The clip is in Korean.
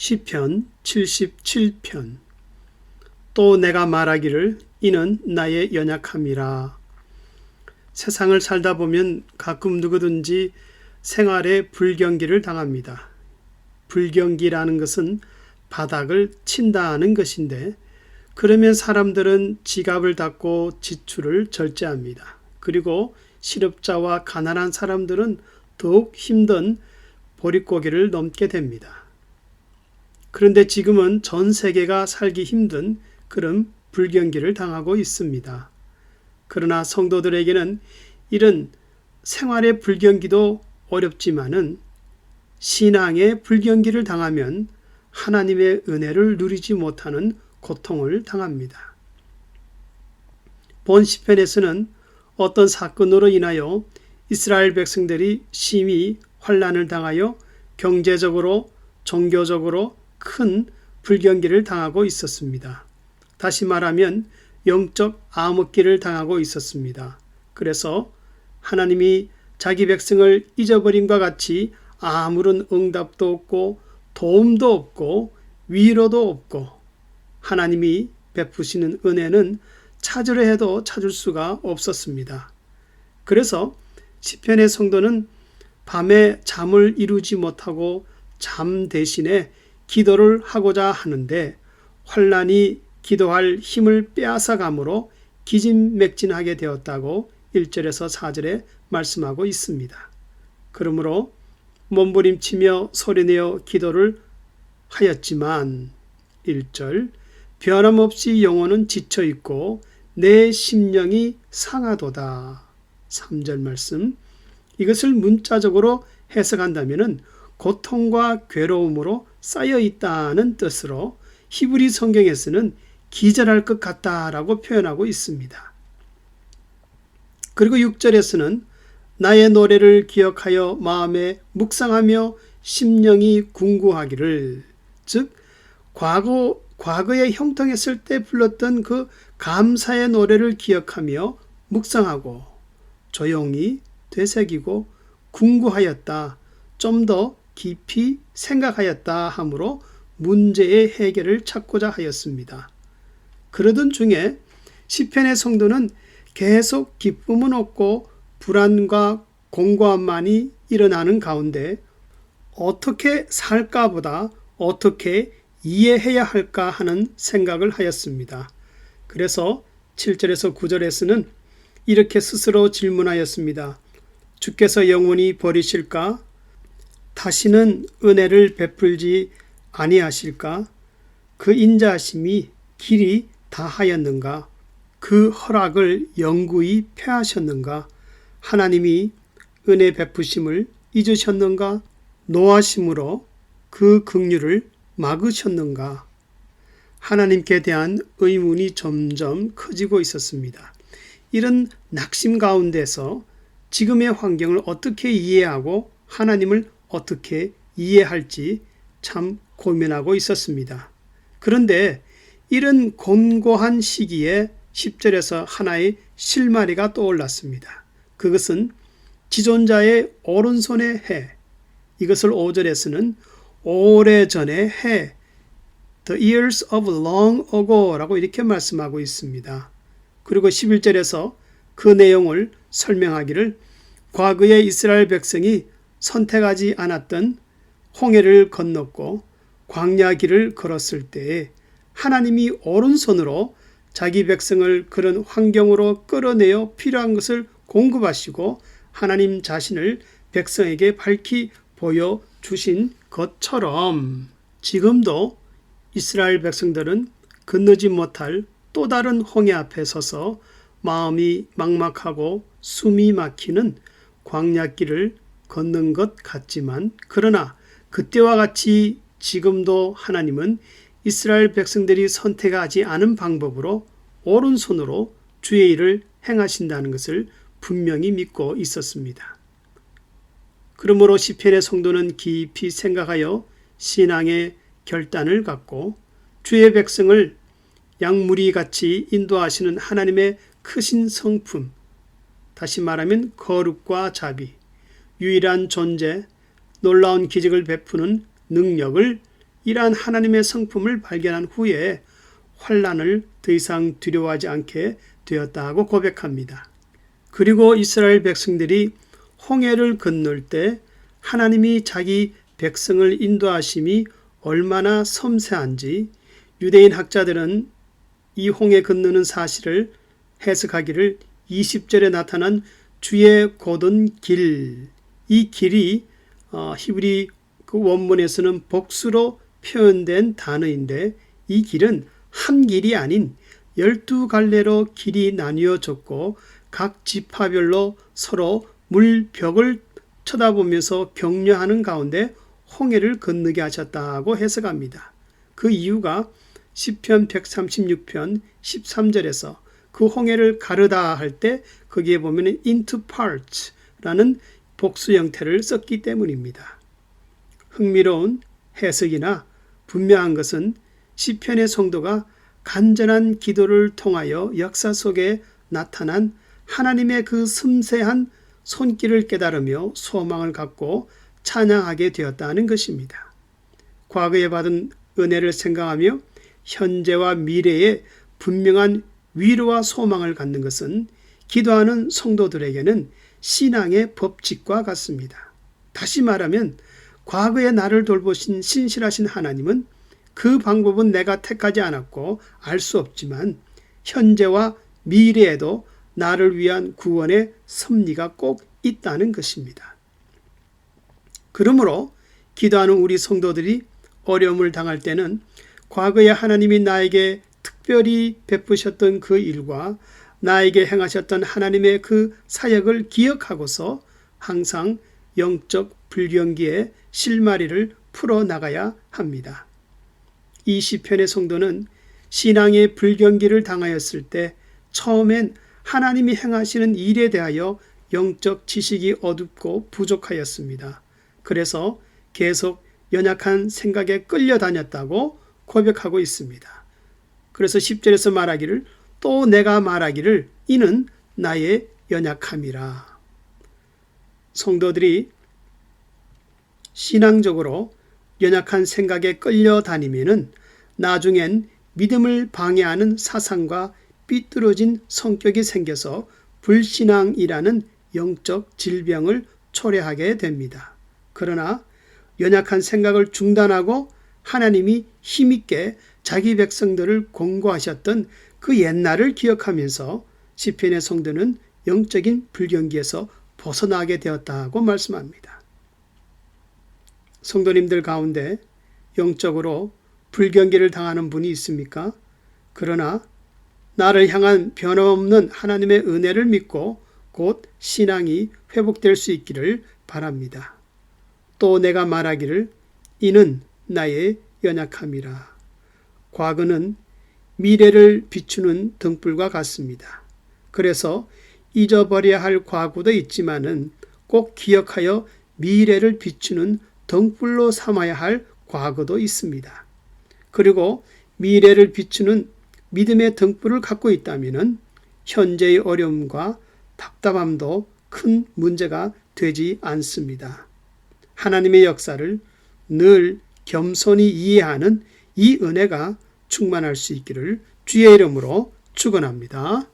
시편 77편. 또 내가 말하기를 이는 나의 연약함이라. 세상을 살다 보면 가끔 누구든지 생활에 불경기를 당합니다. 불경기라는 것은 바닥을 친다는 것인데, 그러면 사람들은 지갑을 닫고 지출을 절제합니다. 그리고 실업자와 가난한 사람들은 더욱 힘든 보릿고개를 넘게 됩니다. 그런데 지금은 전 세계가 살기 힘든 그런 불경기를 당하고 있습니다. 그러나 성도들에게는 이런 생활의 불경기도 어렵지만은 신앙의 불경기를 당하면 하나님의 은혜를 누리지 못하는 고통을 당합니다. 본 시편에서는 어떤 사건으로 인하여 이스라엘 백성들이 심히 환난을 당하여 경제적으로, 종교적으로 큰 불경기를 당하고 있었습니다. 다시 말하면 영적 암흑기를 당하고 있었습니다. 그래서 하나님이 자기 백성을 잊어버림과 같이 아무런 응답도 없고 도움도 없고 위로도 없고, 하나님이 베푸시는 은혜는 찾으려 해도 찾을 수가 없었습니다. 그래서 시편의 성도는 밤에 잠을 이루지 못하고 잠 대신에 기도를 하고자 하는데, 환난이 기도할 힘을 빼앗아가므로 기진맥진하게 되었다고 1절에서 4절에 말씀하고 있습니다. 그러므로 몸부림치며 소리내어 기도를 하였지만 1절, 변함없이 영혼은 지쳐있고 내 심령이 상하도다. 3절 말씀, 이것을 문자적으로 해석한다면 고통과 괴로움으로 쌓여있다는 뜻으로 히브리 성경에서는 기절할 것 같다라고 표현하고 있습니다. 그리고 6절에서는 나의 노래를 기억하여 마음에 묵상하며 심령이 궁구하기를, 즉 과거에 형통했을 때 불렀던 그 감사의 노래를 기억하며 묵상하고 조용히 되새기고 궁구하였다, 좀 더 깊이 생각하였다 하므로 문제의 해결을 찾고자 하였습니다. 그러던 중에 시편의 성도는 계속 기쁨은 없고 불안과 공고함만이 일어나는 가운데 어떻게 살까 보다 어떻게 이해해야 할까 하는 생각을 하였습니다. 그래서 7절에서 9절에서는 이렇게 스스로 질문하였습니다. 주께서 영원히 버리실까? 다시는 은혜를 베풀지 아니하실까? 그 인자하심이 길이 다하였는가? 그 허락을 영구히 폐하셨는가? 하나님이 은혜 베푸심을 잊으셨는가? 노하심으로 그 긍휼을 막으셨는가? 하나님께 대한 의문이 점점 커지고 있었습니다. 이런 낙심 가운데서 지금의 환경을 어떻게 이해하고 하나님을 어떻게 이해할지 참 고민하고 있었습니다. 그런데 이런 곤고한 시기에 10절에서 하나의 실마리가 떠올랐습니다. 그것은 지존자의 오른손의 해, 이것을 5절에서는 오래전의 해, The years of long ago 라고 이렇게 말씀하고 있습니다. 그리고 11절에서 그 내용을 설명하기를, 과거에 이스라엘 백성이 선택하지 않았던 홍해를 건넜고 광야 길을 걸었을 때에 하나님이 오른손으로 자기 백성을 그런 환경으로 끌어내어 필요한 것을 공급하시고 하나님 자신을 백성에게 밝히 보여주신 것처럼 지금도 이스라엘 백성들은 건너지 못할 또 다른 홍해 앞에 서서 마음이 막막하고 숨이 막히는 광야길을 걷는 것 같지만, 그러나 그때와 같이 지금도 하나님은 이스라엘 백성들이 선택하지 않은 방법으로 오른손으로 주의 일을 행하신다는 것을 분명히 믿고 있었습니다. 그러므로 시편의 성도는 깊이 생각하여 신앙의 결단을 갖고 주의 백성을 양무리같이 인도하시는 하나님의 크신 성품, 다시 말하면 거룩과 자비, 유일한 존재, 놀라운 기적을 베푸는 능력을 이러한 하나님의 성품을 발견한 후에 환난을 더 이상 두려워하지 않게 되었다고 고백합니다. 그리고 이스라엘 백성들이 홍해를 건널 때 하나님이 자기 백성을 인도하심이 얼마나 섬세한지 유대인 학자들은 이 홍해 건너는 사실을 해석하기를 20절에 나타난 주의 곧은 길, 이 길이 히브리 그 원문에서는 복수로 표현된 단어인데 이 길은 한 길이 아닌 12갈래로 길이 나뉘어졌고 각 지파별로 서로 물벽을 쳐다보면서 격려하는 가운데 홍해를 건너게 하셨다고 해석합니다. 그 이유가 시편 136편 13절에서 그 홍해를 가르다 할 때 거기에 보면 into parts라는 복수 형태를 썼기 때문입니다. 흥미로운 해석이나 분명한 것은 시편의 성도가 간절한 기도를 통하여 역사 속에 나타난 하나님의 그 섬세한 손길을 깨달으며 소망을 갖고 찬양하게 되었다는 것입니다. 과거에 받은 은혜를 생각하며 현재와 미래에 분명한 위로와 소망을 갖는 것은 기도하는 성도들에게는 신앙의 법칙과 같습니다. 다시 말하면 과거에 나를 돌보신 신실하신 하나님은 그 방법은 내가 택하지 않았고 알 수 없지만 현재와 미래에도 나를 위한 구원의 섭리가 꼭 있다는 것입니다. 그러므로 기도하는 우리 성도들이 어려움을 당할 때는 과거에 하나님이 나에게 특별히 베푸셨던 그 일과 나에게 행하셨던 하나님의 그 사역을 기억하고서 항상 영적 불경기의 실마리를 풀어나가야 합니다. 이 시편의 성도는 신앙의 불경기를 당하였을 때 처음엔 하나님이 행하시는 일에 대하여 영적 지식이 어둡고 부족하였습니다. 그래서 계속 연약한 생각에 끌려다녔다고 고백하고 있습니다. 그래서 10절에서 말하기를 또 내가 말하기를 이는 나의 연약함이라. 성도들이 신앙적으로 연약한 생각에 끌려다니면은 나중엔 믿음을 방해하는 사상과 삐뚤어진 성격이 생겨서 불신앙이라는 영적 질병을 초래하게 됩니다. 그러나 연약한 생각을 중단하고 하나님이 힘있게 자기 백성들을 권고하셨던 그 옛날을 기억하면서 시편의 성도는 영적인 불경기에서 벗어나게 되었다고 말씀합니다. 성도님들 가운데 영적으로 불경기를 당하는 분이 있습니까? 그러나 나를 향한 변함없는 하나님의 은혜를 믿고 곧 신앙이 회복될 수 있기를 바랍니다. 또 내가 말하기를 이는 나의 연약함이라. 과거는 미래를 비추는 등불과 같습니다. 그래서 잊어버려야 할 과거도 있지만은 꼭 기억하여 미래를 비추는 등불로 삼아야 할 과거도 있습니다. 그리고 미래를 비추는 믿음의 등불을 갖고 있다면 현재의 어려움과 답답함도 큰 문제가 되지 않습니다. 하나님의 역사를 늘 겸손히 이해하는 이 은혜가 충만할 수 있기를 주의 이름으로 축원합니다.